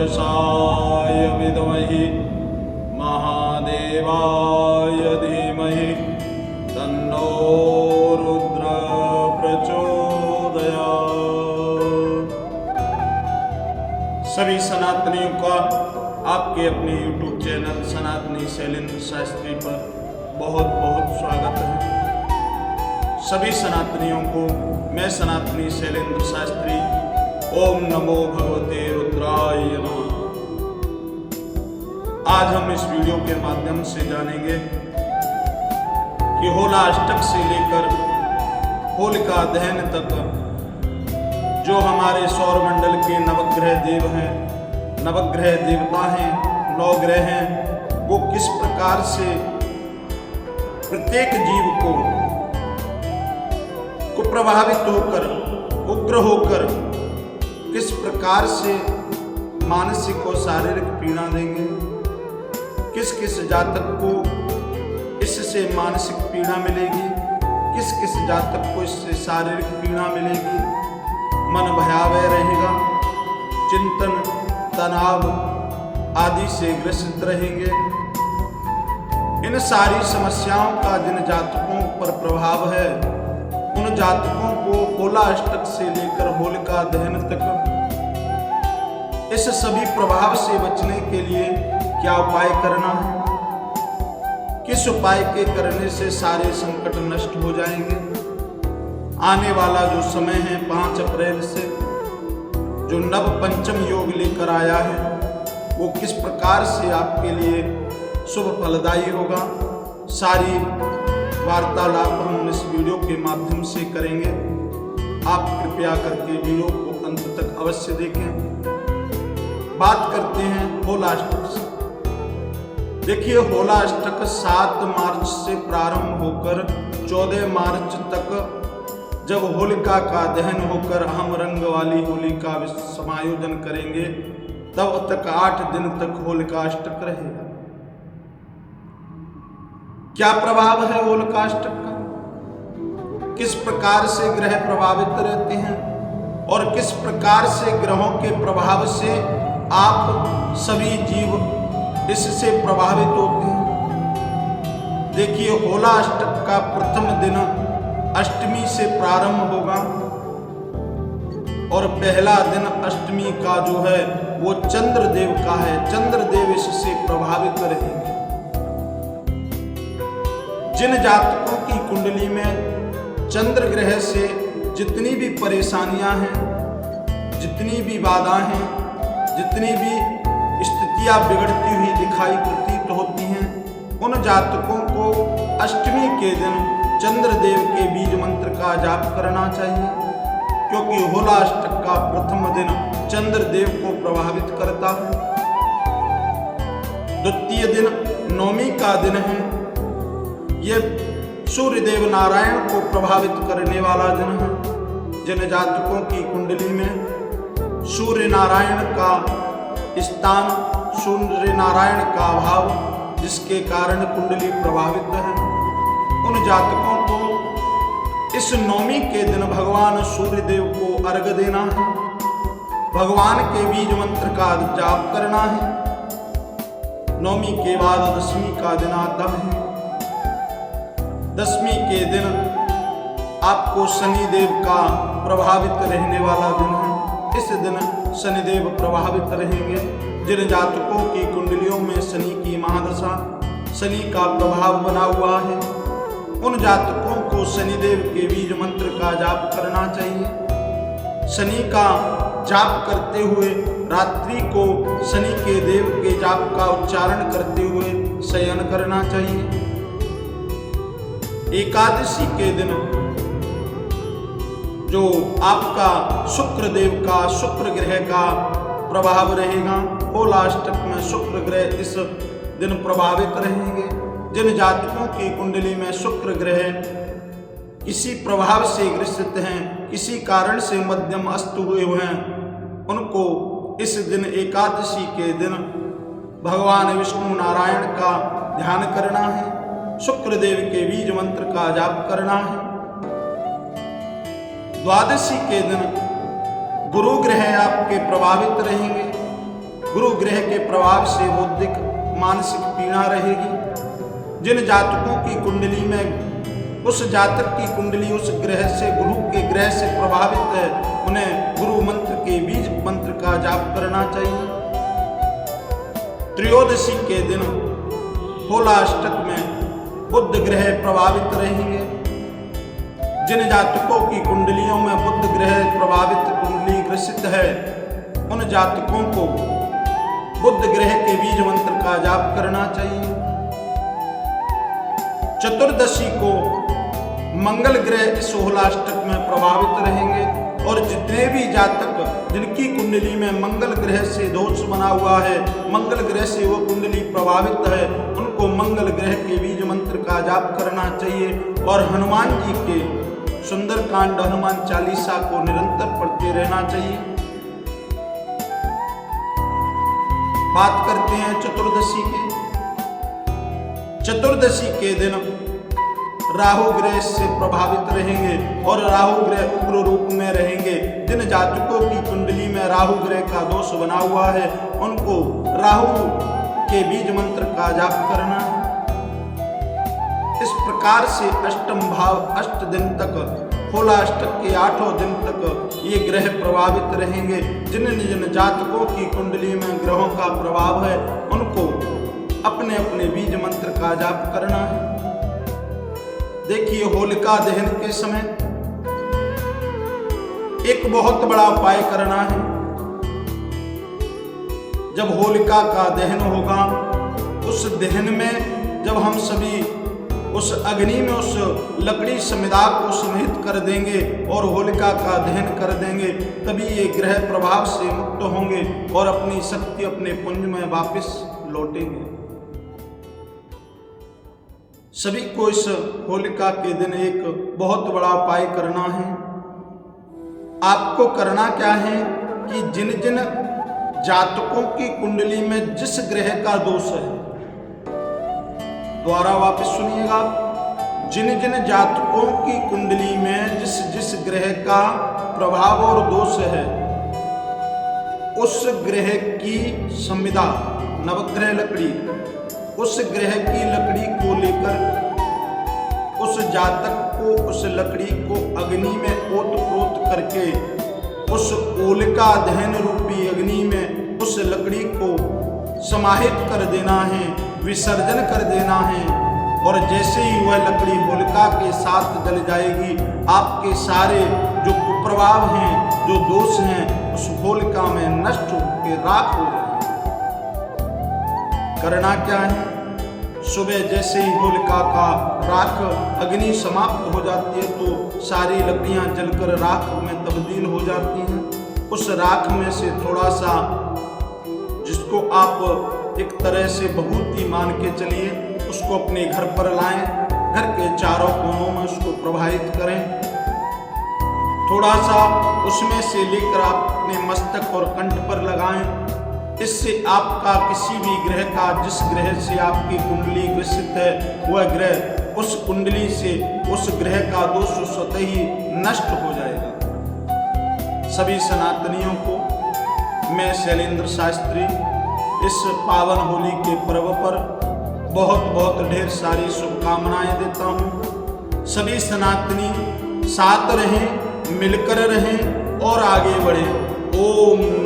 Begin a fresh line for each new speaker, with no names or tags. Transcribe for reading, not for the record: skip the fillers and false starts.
पुरुषाय विद्महे महादेवाय धीमहि तन्नो रुद्र प्रचोदयात्। सभी सनातनियों का आपके अपने YouTube चैनल सनातनी शैलेंद्र शास्त्री पर बहुत बहुत स्वागत है। सभी सनातनियों को मैं सनातनी शैलेंद्र शास्त्री ओम नमो भगवते रुद्राय नमः। आज हम इस वीडियो के माध्यम से जानेंगे कि होलाष्टक से लेकर होलिका दहन तक जो हमारे सौरमंडल के नवग्रह देव हैं, नवग्रह देवता हैं, 9 ग्रह हैं, वो किस प्रकार से प्रत्येक जीव को प्रभावित होकर उग्र होकर किस प्रकार से मानसिक और शारीरिक पीड़ा देंगे, किस किस जातक को इससे मानसिक पीड़ा मिलेगी, किस किस जातक को इससे शारीरिक पीड़ा मिलेगी, मन भयावह रहेगा, चिंतन तनाव आदि से ग्रसित रहेंगे। इन सारी समस्याओं का जिन जातकों पर प्रभाव है उन जातकों को होलाष्टक से लेकर होलिका दहन तक इस सभी प्रभाव से बचने के लिए क्या उपाय करना है, किस उपाय के करने से सारे संकट नष्ट हो जाएंगे। आने वाला जो समय है 5 अप्रैल से जो नव पंचम योग लेकर आया है वो किस प्रकार से आपके लिए शुभ फलदायी होगा, सारी वार्तालाप हम इस वीडियो के माध्यम से करेंगे। आप कृपया करके वीडियो को अंत तक अवश्य देखें। बात करते हैं होलाष्टक से। देखिए, होलाष्टक 7 मार्च से प्रारंभ होकर 14 मार्च तक जब होलिका का दहन होकर हम रंग वाली होली का समायोजन करेंगे तब तक 8 दिन तक होलिकाष्टक रहेगा। क्या प्रभाव है होलिकाष्टक का, किस प्रकार से ग्रह प्रभावित रहते हैं और किस प्रकार से ग्रहों के प्रभाव से आप सभी जीव इससे प्रभावित होते हैं। देखिए, होलाष्टक का प्रथम दिन अष्टमी से प्रारंभ होगा और पहला दिन अष्टमी का जो है वो चंद्रदेव का है। चंद्रदेव इससे प्रभावित रहेंगे। जिन जातकों की कुंडली में चंद्र ग्रह से जितनी भी परेशानियां हैं, जितनी भी बाधाएं हैं, जितनी भी स्थितियां बिगड़ती हुई दिखाई प्रतीत होती हैं, उन जातकों को अष्टमी के दिन चंद्रदेव के बीज मंत्र का जाप करना चाहिए, क्योंकि होलाष्टक का प्रथम दिन चंद्रदेव को प्रभावित करता है। द्वितीय दिन नवमी का दिन है, ये सूर्यदेव नारायण को प्रभावित करने वाला दिन है। जिन जातकों की कुंडली में सूर्य नारायण का स्थान, सूर्य नारायण का अभाव जिसके कारण कुंडली प्रभावित है, उन जातकों को इस नवमी के दिन भगवान सूर्यदेव को अर्घ्य देना है, भगवान के बीज मंत्र का जाप करना है। नवमी के बाद दशमी का दिन आता है। दशमी के दिन आपको शनिदेव का प्रभावित रहने वाला दिन है। इस दिन शनिदेव प्रभावित रहेंगे। जिन जातकों की कुंडलियों में शनि की महादशा, शनि का प्रभाव बना हुआ है, उन जातकों को शनिदेव के बीज मंत्र का जाप करना चाहिए। शनि का जाप करते हुए रात्रि को शनि के देव के जाप का उच्चारण करते हुए शयन करना चाहिए। एकादशी के दिन जो आपका शुक्र देव का, शुक्र ग्रह का प्रभाव रहेगा, होलाष्टक में शुक्र ग्रह इस दिन प्रभावित रहेंगे। जिन जातकों की कुंडली में शुक्र ग्रह किसी प्रभाव से ग्रसित हैं, किसी कारण से मध्यम अस्त हुए हैं, उनको इस दिन एकादशी के दिन भगवान विष्णु नारायण का ध्यान करना है, शुक्रदेव के बीज मंत्र का जाप करना है। द्वादशी के दिन गुरु ग्रह आपके प्रभावित रहेंगे। गुरु ग्रह के प्रभाव से बौद्धिक मानसिक पीड़ा रहेगी। जिन जातकों की कुंडली में उस जातक की कुंडली उस ग्रह से गुरु के ग्रह से प्रभावित है, उन्हें गुरु मंत्र के बीज मंत्र का जाप करना चाहिए। त्रयोदशी के दिन होलाष्टक में बुध ग्रह प्रभावित रहेंगे। जिन जातकों की कुंडलियों में बुध ग्रह प्रभावित कुंडली ग्रसित है, उन जातकों को बुध ग्रह के बीज मंत्र का जाप करना चाहिए। चतुर्दशी को मंगल ग्रह इस होलाष्टक में प्रभावित रहेंगे और जितने भी जातक जिनकी कुंडली में मंगल ग्रह से दोष बना हुआ है, मंगल ग्रह से वो कुंडली प्रभावित है, उनको मंगल ग्रह के बीज मंत्र का जाप करना चाहिए और हनुमान जी के सुंदरकांड हनुमान चालीसा को निरंतर पढ़ते रहना चाहिए। बात करते हैं चतुर्दशी की। चतुर्दशी के दिन राहु ग्रह से प्रभावित रहेंगे और राहु ग्रह उग्र रूप में रहेंगे। जिन जातकों की कुंडली में राहु ग्रह का दोष बना हुआ है, उनको राहु के बीज मंत्र का जाप करना है। इस प्रकार से अष्टम भाव 8 दिन तक, होलाष्टक के 8 दिन तक ये ग्रह प्रभावित रहेंगे। जिन जिन जातकों की कुंडली में ग्रहों का प्रभाव है, उनको अपने अपने बीज मंत्र का जाप करना है। देखिए, होलिका दहन के समय एक बहुत बड़ा उपाय करना है। जब होलिका का दहन होगा, उस दहन में जब हम सभी उस अग्नि में उस लकड़ी समिधा को समाहित कर देंगे और होलिका का दहन कर देंगे, तभी ये ग्रह प्रभाव से मुक्त होंगे और अपनी शक्ति अपने पुंज में वापस लौटेंगे। सभी को इस होलिका के दिन एक बहुत बड़ा उपाय करना है। आपको करना क्या है कि जिन जिन जातकों की कुंडली में जिस ग्रह का दोष है, दोबारा वापस सुनिएगा, जिन जिन जातकों की कुंडली में जिस जिस ग्रह का प्रभाव और दोष है, उस ग्रह की संविदा नवग्रह लकड़ी, उस ग्रह की लकड़ी को लेकर उस जातक को उस लकड़ी को अग्नि में ओत-प्रोत करके उस होलिका दहन रूपी अग्नि में उस लकड़ी को समाहित कर देना है, विसर्जन कर देना है। और जैसे ही वह लकड़ी होलिका के साथ जल जाएगी, आपके सारे जो कुप्रभाव हैं, जो दोष हैं, उस होलिका में नष्ट होकर राख हो जाएंगे। करना क्या है? सुबह जैसे ही होलिका का राख अग्नि समाप्त हो जाती है, तो सारी लकड़ियां जलकर राख में तब्दील हो जाती हैं। उस राख में से थोड़ा सा, जिसको आप एक तरह से भभूति मान के चलिए, उसको अपने घर पर लाएं, घर के चारों कोनों में उसको प्रवाहित करें। थोड़ा सा उसमें से लेकर आप अपने मस्तक और कंठ पर लगाएं। इससे आपका किसी भी ग्रह का, जिस ग्रह से आपकी कुंडली ग्रसित है, वह ग्रह उस कुंडली से उस ग्रह का दोष स्वतः ही नष्ट हो जाएगा। सभी सनातनियों को मैं शैलेंद्र शास्त्री इस पावन होली के पर्व पर बहुत बहुत ढेर सारी शुभकामनाएं देता हूँ। सभी सनातनी साथ रहें, मिलकर रहें और आगे बढ़ें। ओम